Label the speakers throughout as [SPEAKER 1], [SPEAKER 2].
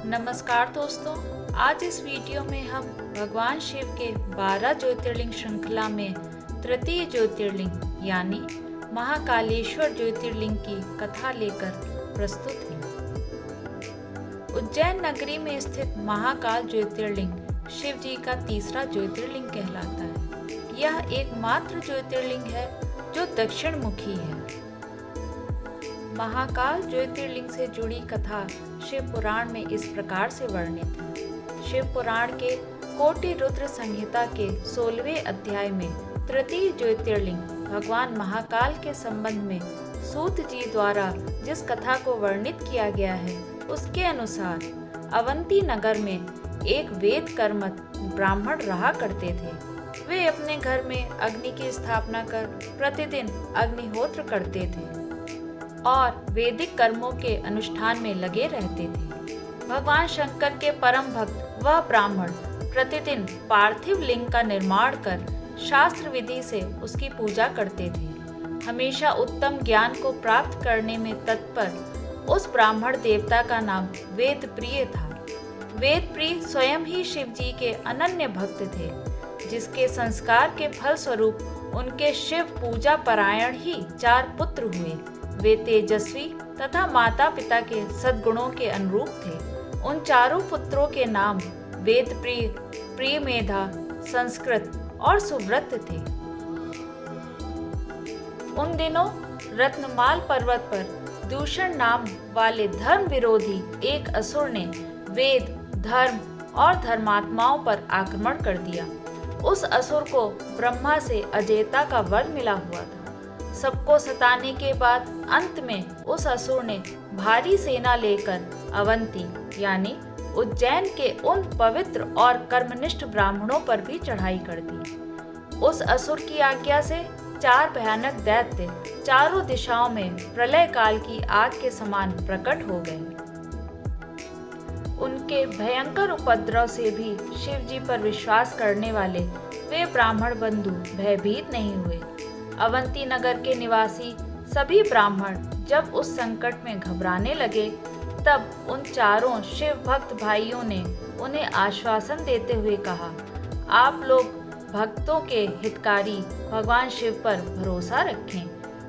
[SPEAKER 1] नमस्कार दोस्तों, आज इस वीडियो में हम भगवान शिव के 12 ज्योतिर्लिंग श्रृंखला में तृतीय ज्योतिर्लिंग यानी महाकालेश्वर ज्योतिर्लिंग की कथा लेकर प्रस्तुत हैं। उज्जैन नगरी में स्थित महाकाल ज्योतिर्लिंग शिव जी का तीसरा ज्योतिर्लिंग कहलाता है। यह एकमात्र ज्योतिर्लिंग है जो दक्षिण मुखी है। महाकाल ज्योतिर्लिंग से जुड़ी कथा शिव पुराण में इस प्रकार से वर्णित है। शिव पुराण के कोटि रुद्र संहिता के 16वें अध्याय में तृतीय ज्योतिर्लिंग भगवान महाकाल के संबंध में सूत जी द्वारा जिस कथा को वर्णित किया गया है उसके अनुसार अवंती नगर में एक वेद कर्मठ ब्राह्मण रहा करते थे। वे अपने घर में अग्नि की स्थापना कर प्रतिदिन अग्निहोत्र करते थे और वैदिक कर्मों के अनुष्ठान में लगे रहते थे। भगवान शंकर के परम भक्त वह ब्राह्मण प्रतिदिन पार्थिव लिंग का निर्माण कर शास्त्र विधि से उसकी पूजा करते थे। हमेशा उत्तम ज्ञान को प्राप्त करने में तत्पर उस ब्राह्मण देवता का नाम वेदप्रिय था। वेदप्रिय स्वयं ही शिव जी के अनन्य भक्त थे, जिसके संस्कार के फल स्वरूप उनके शिव पूजा परायण ही 4 पुत्र हुए। वे तेजस्वी तथा माता पिता के सद्गुणों के अनुरूप थे। उन 4 पुत्रों के नाम वेदप्रिय, प्रियमेधा, संस्कृत और सुव्रत थे। उन दिनों रत्नमाल पर्वत पर दूषण नाम वाले धर्म विरोधी एक असुर ने वेद, धर्म और धर्मात्माओं पर आक्रमण कर दिया। उस असुर को ब्रह्मा से अजेयता का वर मिला हुआ था। सबको सताने के बाद अंत में उस असुर ने भारी सेना लेकर अवंती यानी उज्जैन के उन पवित्र और कर्मनिष्ठ ब्राह्मणों पर भी चढ़ाई कर दी। उस असुर की आज्ञा से 4 भयानक दैत्य चारों दिशाओं में प्रलय काल की आग के समान प्रकट हो गए। उनके भयंकर उपद्रव से भी शिव जी पर विश्वास करने वाले वे ब्राह्मण बंधु भयभीत नहीं हुए। अवंती नगर के निवासी सभी ब्राह्मण जब उस संकट में घबराने लगे, तब उन 4 शिव भक्त भाइयों ने उन्हें आश्वासन देते हुए कहा, आप लोग भक्तों के हितकारी भगवान शिव पर भरोसा रखें।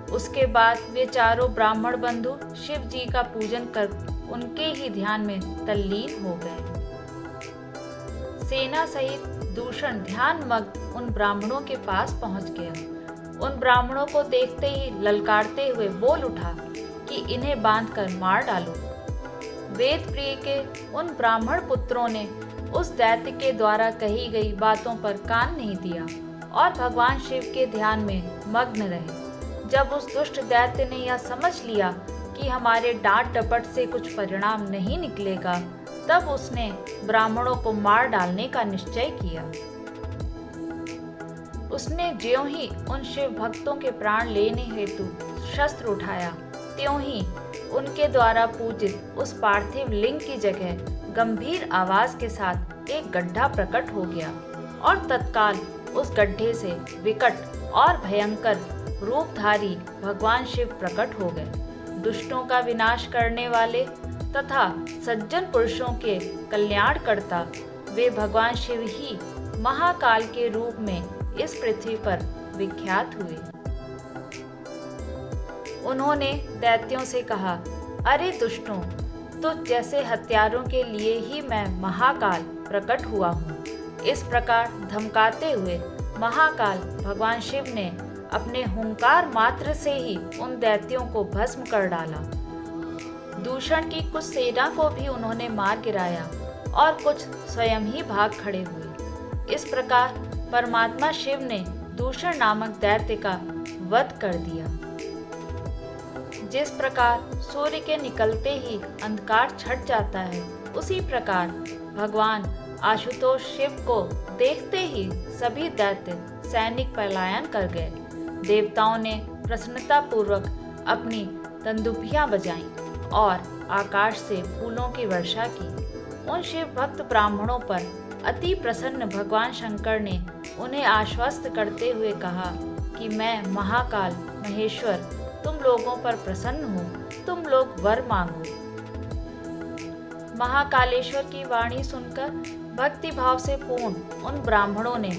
[SPEAKER 1] उसके बाद वे 4 ब्राह्मण बंधु शिव जी का पूजन कर उनके ही ध्यान में तल्लीन हो गए। सेना सहित दूषण ध्यान मग्न उन ब्राह्मणों के पास पहुंच गया। उन ब्राह्मणों को देखते ही ललकारते हुए बोल उठा कि इन्हें बांधकर मार डालो। वेदप्रिय के उन ब्राह्मण पुत्रों ने उस दैत्य के द्वारा कही गई बातों पर कान नहीं दिया और भगवान शिव के ध्यान में मग्न रहे। जब उस दुष्ट दैत्य ने यह समझ लिया कि हमारे डांट डपट से कुछ परिणाम नहीं निकलेगा, तब उसने ब्राह्मणों को मार डालने का निश्चय किया। उसने ज्यों ही उन शिव भक्तों के प्राण लेने हेतु शस्त्र उठाया, त्यों ही उनके द्वारा पूजित उस पार्थिव लिंग की जगह गंभीर आवाज के साथ एक गड्ढा प्रकट हो गया और तत्काल उस गड्ढे से विकट और भयंकर रूपधारी भगवान शिव प्रकट हो गए। दुष्टों का विनाश करने वाले तथा सज्जन पुरुषों के कल्याणकर्ता वे भगवान शिव ही महाकाल के रूप में इस पृथ्वी पर विख्यात हुए। उन्होंने दैत्यों से कहा, अरे दुष्टों, तो जैसे हत्यारों के लिए ही मैं महाकाल प्रकट हुआ हूँ। इस प्रकार धमकाते हुए महाकाल भगवान शिव ने अपने हुंकार मात्र से ही उन दैत्यों को भस्म कर डाला। दूषण की कुछ सेना को भी उन्होंने मार गिराया और कुछ स्वयं ही भाग खड़े हुए। इस प्रकार परमात्मा शिव ने दूषण नामक दैत्य का वध कर दिया। जिस प्रकार सूर्य के निकलते ही अंधकार छट जाता है, उसी प्रकार भगवान आशुतोष शिव को देखते ही सभी दैत्य सैनिक पलायन कर गए। देवताओं ने प्रसन्नता पूर्वक अपनी तंदुभियां बजाईं और आकाश से फूलों की वर्षा की। उन शिव भक्त ब्राह्मणों पर अति प्रसन्न भगवान शंकर ने उन्हें आश्वस्त करते हुए कहा कि मैं महाकाल महेश्वर तुम लोगों पर प्रसन्न हूँ, तुम लोग वर मांगो। महाकालेश्वर की वाणी सुनकर भक्ति भाव से पूर्ण उन ब्राह्मणों ने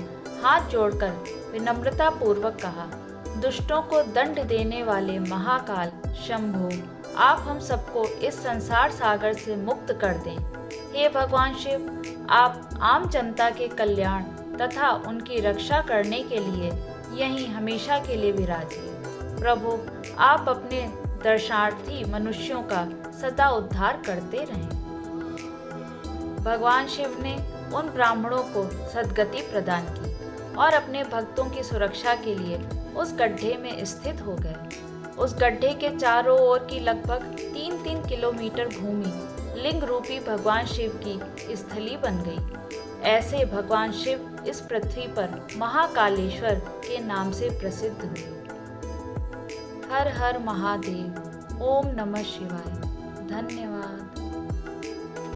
[SPEAKER 1] हाथ जोड़कर विनम्रता पूर्वक कहा, दुष्टों को दंड देने वाले महाकाल शंभो, आप हम सबको इस संसार सागर से मुक्त कर दें। हे भगवान शिव, आप आम जनता के कल्याण तथा उनकी रक्षा करने के लिए यहीं हमेशा के लिए विराजिए। प्रभु, आप अपने दर्शनार्थी मनुष्यों का सदा उद्धार करते रहें। भगवान शिव ने उन ब्राह्मणों को सद्गति प्रदान की और अपने भक्तों की सुरक्षा के लिए उस गड्ढे में स्थित हो गए। उस गड्ढे के चारों ओर की लगभग 3-3 किलोमीटर भूमि लिंग रूपी भगवान शिव की स्थली बन गई। ऐसे भगवान शिव इस पृथ्वी पर महाकालेश्वर के नाम से प्रसिद्ध हुए। हर हर महादेव। ओम नमः शिवाय। धन्यवाद।